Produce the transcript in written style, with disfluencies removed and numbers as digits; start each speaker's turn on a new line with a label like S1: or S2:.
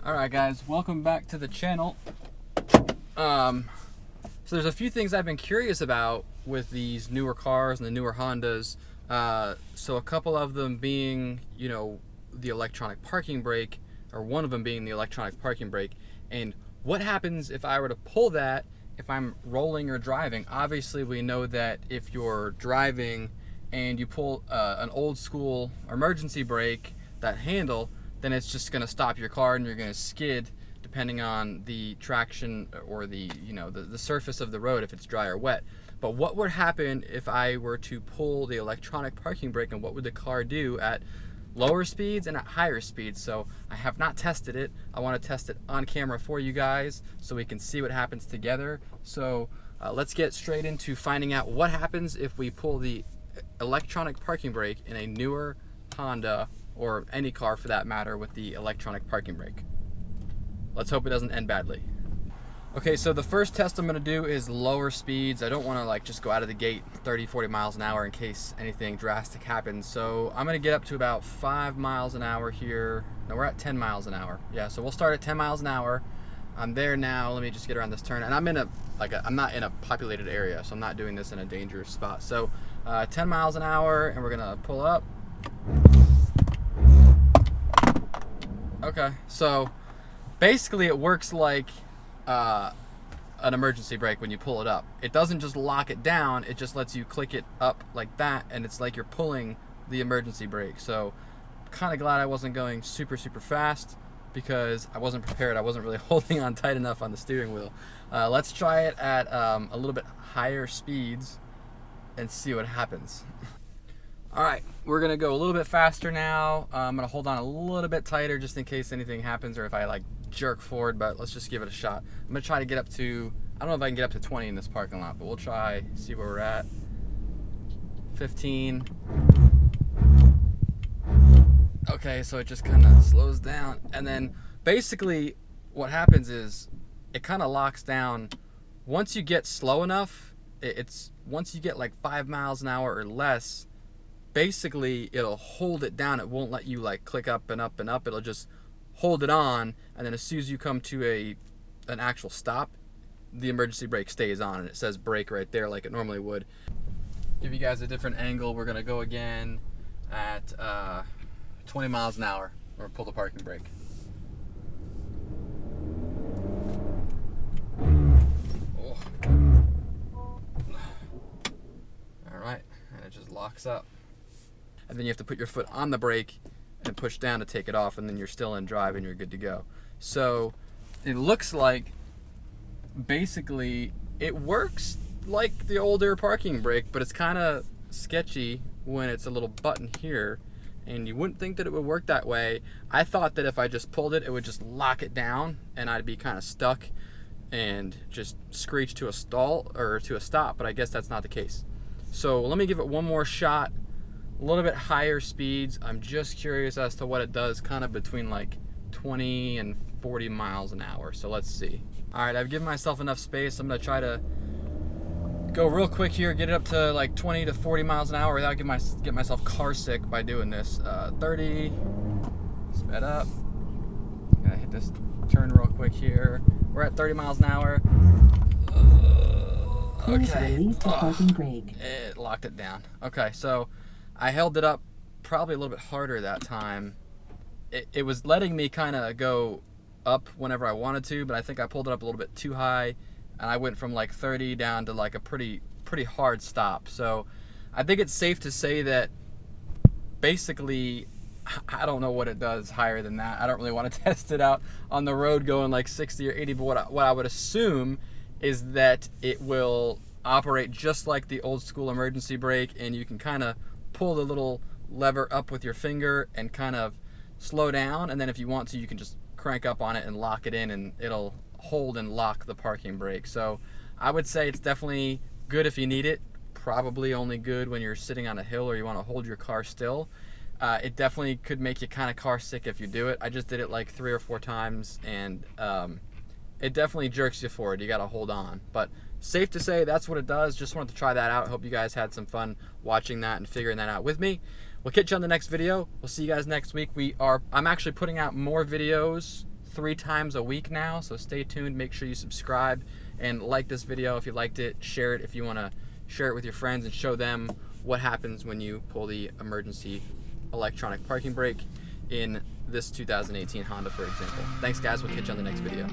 S1: Alright guys, welcome back to the channel. So there's a few things I've been curious about with these newer cars and the newer Hondas. So a couple of them being, you know, the electronic parking brake, or one of them being the electronic parking brake, and what happens if I were to pull that if I'm rolling or driving. Obviously we know that if you're driving and you pull an old school emergency brake, that handle, then it's just going to stop your car and you're going to skid depending on the traction or the, you know, the surface of the road, if it's dry or wet. But what would happen if I were to pull the electronic parking brake, and what would the car do at lower speeds and at higher speeds? So I have not tested it. I want to test it on camera for you guys so we can see what happens together. So let's get straight into finding out what happens if we pull the electronic parking brake in a newer Honda, or any car for that matter, with the electronic parking brake. Let's hope it doesn't end badly. Okay, so the first test I'm gonna do is lower speeds. I don't wanna like just go out of the gate 30, 40 miles an hour in case anything drastic happens. So I'm gonna get up to about 5 miles an hour here. No, we're at 10 miles an hour. Yeah, so we'll start at 10 miles an hour. I'm there now. Let me just get around this turn. And I'm in I'm not in a populated area, so I'm not doing this in a dangerous spot. So 10 miles an hour, and we're gonna pull up. Okay, so basically it works like an emergency brake when you pull it up. It doesn't just lock it down, it just lets you click it up like that, and it's like you're pulling the emergency brake. So kind of glad I wasn't going super fast, because I wasn't prepared. I wasn't really holding on tight enough on the steering wheel. Let's try it at a little bit higher speeds and see what happens. Alright, we're gonna go a little bit faster now. I'm gonna hold on a little bit tighter just in case anything happens, or if I like jerk forward, but let's just give it a shot. I'm gonna try to get up to, I don't know if I can get up to 20 in this parking lot, but we'll try, see where we're at. 15. Okay, so it just kind of slows down, and then basically what happens is it kind of locks down. Once you get slow enough, once you get like 5 miles an hour or less, basically it'll hold it down. It won't let you like click up and up and up. It'll just hold it on, and then as soon as you come to an actual stop, the emergency brake stays on, and it says brake right there like it normally would. Give you guys a different angle. We're gonna go again at 20 miles an hour, or pull the parking brake. Oh. All right, and it just locks up. And then you have to put your foot on the brake and push down to take it off, and then you're still in drive and you're good to go. So it looks like basically it works like the older parking brake, but it's kind of sketchy when it's a little button here, and you wouldn't think that it would work that way. I thought that if I just pulled it, it would just lock it down and I'd be kind of stuck and just screech to a stall or to a stop, but I guess that's not the case. So let me give it one more shot. A little bit higher speeds. I'm just curious as to what it does kind of between like 20 and 40 miles an hour. So let's see. All right, I've given myself enough space. I'm gonna try to go real quick here, get it up to like 20 to 40 miles an hour without get myself car sick by doing this. 30, sped up. Gotta hit this turn real quick here. We're at 30 miles an hour. Okay.
S2: Release the parking brake.
S1: It locked it down. Okay, so I held it up probably a little bit harder that time. It was letting me kind of go up whenever I wanted to, but I think I pulled it up a little bit too high, and I went from like 30 down to like a pretty hard stop. So I think it's safe to say that basically, I don't know what it does higher than that. I don't really want to test it out on the road going like 60 or 80, but what I would assume is that it will operate just like the old school emergency brake, and you can kind of pull the little lever up with your finger and kind of slow down, and then if you want to, you can just crank up on it and lock it in, and it'll hold and lock the parking brake. So I would say it's definitely good if you need it. Probably only good when you're sitting on a hill or you want to hold your car still. It definitely could make you kind of car sick if you do it. I just did it like 3 or 4 times, and it definitely jerks you forward. You got to hold on, but safe to say that's what it does. Just wanted to try that out. Hope you guys had some fun watching that and figuring that out with me. We'll catch you on the next video. We'll see you guys next week. I'm actually putting out more videos 3 times a week now, so stay tuned. Make sure you subscribe and like this video if you liked it. Share it if you want to share it with your friends and show them what happens when you pull the emergency electronic parking brake in this 2018 Honda, for example. Thanks guys, we'll catch you on the next video.